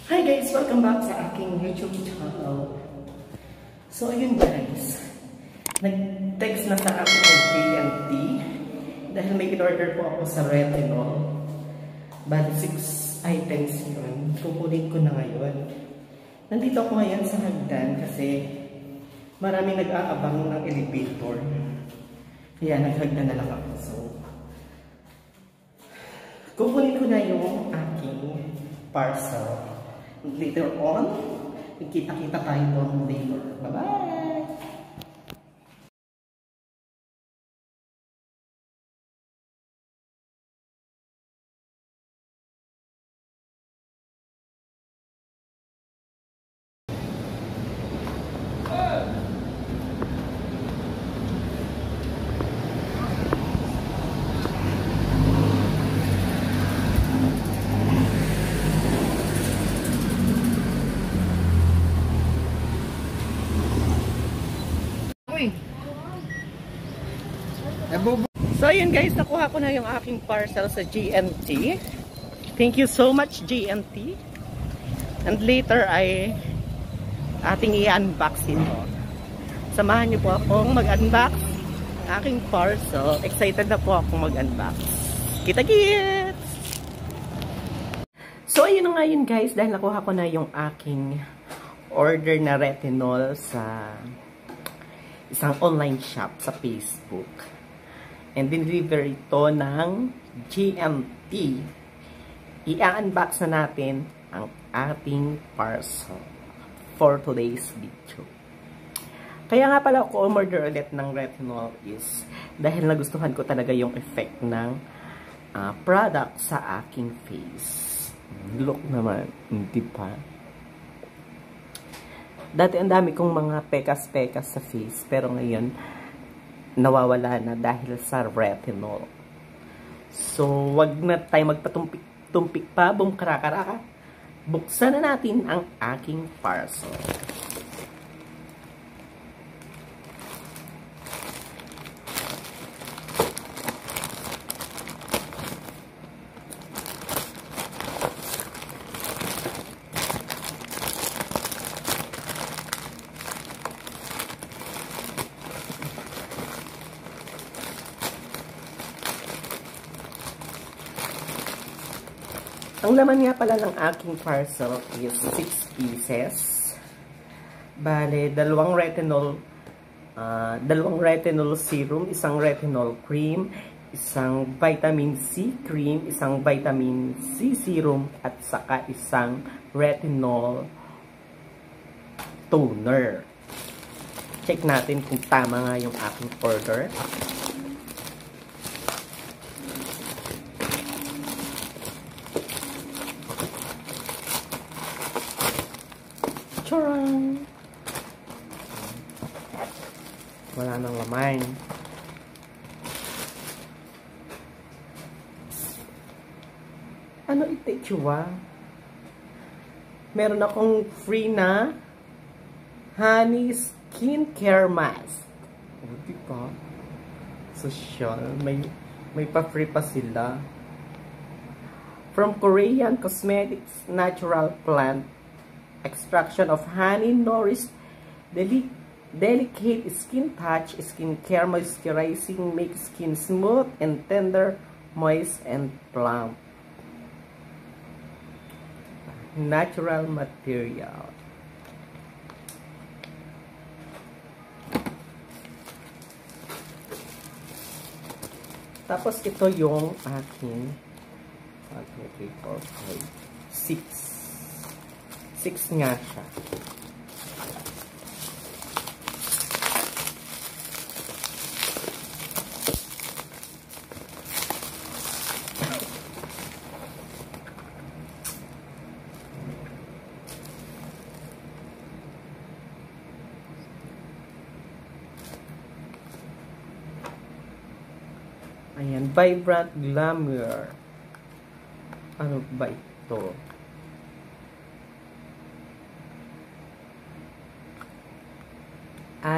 Hi guys! Welcome back sa aking YouTube channel. So ayun guys, nag-text na sa akin ng JNT dahil may in-order po ako sa retinol. Bali 6 items yun. Kukunin ko na ngayon. Nandito ako ngayon sa hagdan kasi maraming nag-aabang ng elevator. Kaya naghagdan na lang ako. So kukunin ko na yung aking parcel. Later on, magkita-kita tayo doon later. Bye-bye! So yun guys, nakuha ko na yung aking parcel sa GNT. Thank you so much GNT. And later ay ating i-unbox ito. Samahan niyo po akong mag-unbox aking parcel. Excited na po akong mag-unbox. Kita-kits! So ayun na nga yun guys, dahil nakuha ko na yung aking order na retinol sa isang online shop sa Facebook. And deliver ito ng GNT. I-unbox na natin ang ating parcel for today's video. Kaya nga pala ako umorder ulit ng retinol is dahil nagustuhan ko talaga yung effect ng product sa aking face. Look naman, hindi pa. Dati ang dami kong mga pekas-pekas sa face, pero ngayon nawawala na dahil sa retinol. So, wag na tayo magpatumpik pa, bumkara-karaka. Buksan na natin ang aking parcel. Ang laman nga pala ng aking parcel is 6 pieces. Bale, dalawang retinol serum, isang retinol cream, isang vitamin C cream, isang vitamin C serum, at saka isang retinol toner. Check natin kung tama nga yung aking order. Charang! Wala nang laman. Ano itsura? Meron akong free na honey skincare mask. O, diba? Social. May pa-free pa sila. From Korean Cosmetics Natural Plant Extraction of honey nourished delicate skin touch, skincare moisturizing, make skin smooth and tender, moist and plump. Natural material. Tapos ito yung aking 1, 2, 3, 4, 5, 6. 6 nga siya. Ayan, Vibrant Glamour. Ano ba ito?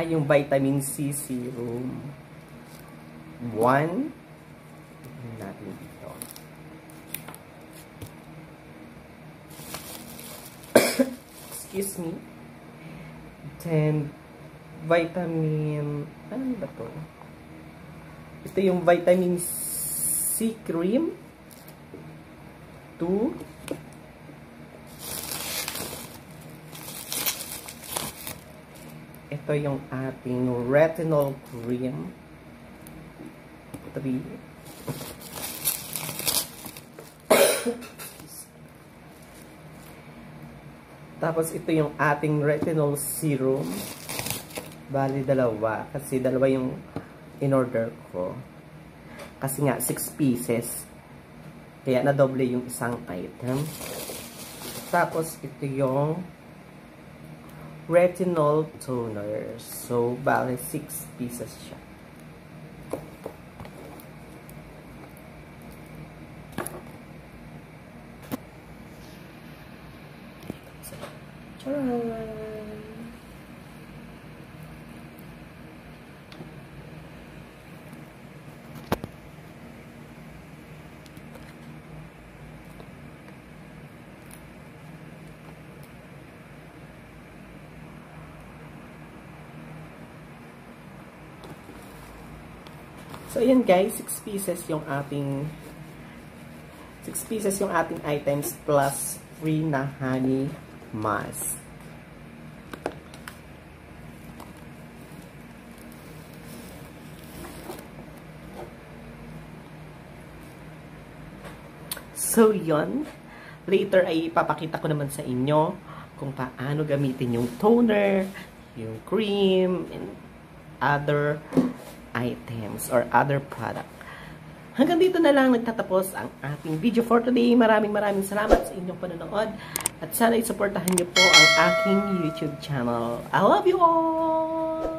Yung vitamin C serum. 1. Tignan natin dito. excuse me. Then, vitamin, ano ba to? Ito yung vitamin C cream. 2. Ito yung ating retinol cream. 3. Tapos ito yung ating retinol serum. Bali dalawa. Kasi dalawa yung in-order ko. Kasi nga 6 pieces. Kaya nadoble yung isang item. Tapos ito yung retinol toner. So bali 6 pieces siya. So, ayan guys, 6 pieces yung ating items plus free na honey mask. So, yun. Later ay ipapakita ko naman sa inyo kung paano gamitin yung toner, yung cream, and other items or other product. Hanggang dito na lang nagtatapos ang ating video for today. Maraming salamat sa inyong panonood at sana isuportahan niyo po ang aking YouTube channel. I love you all!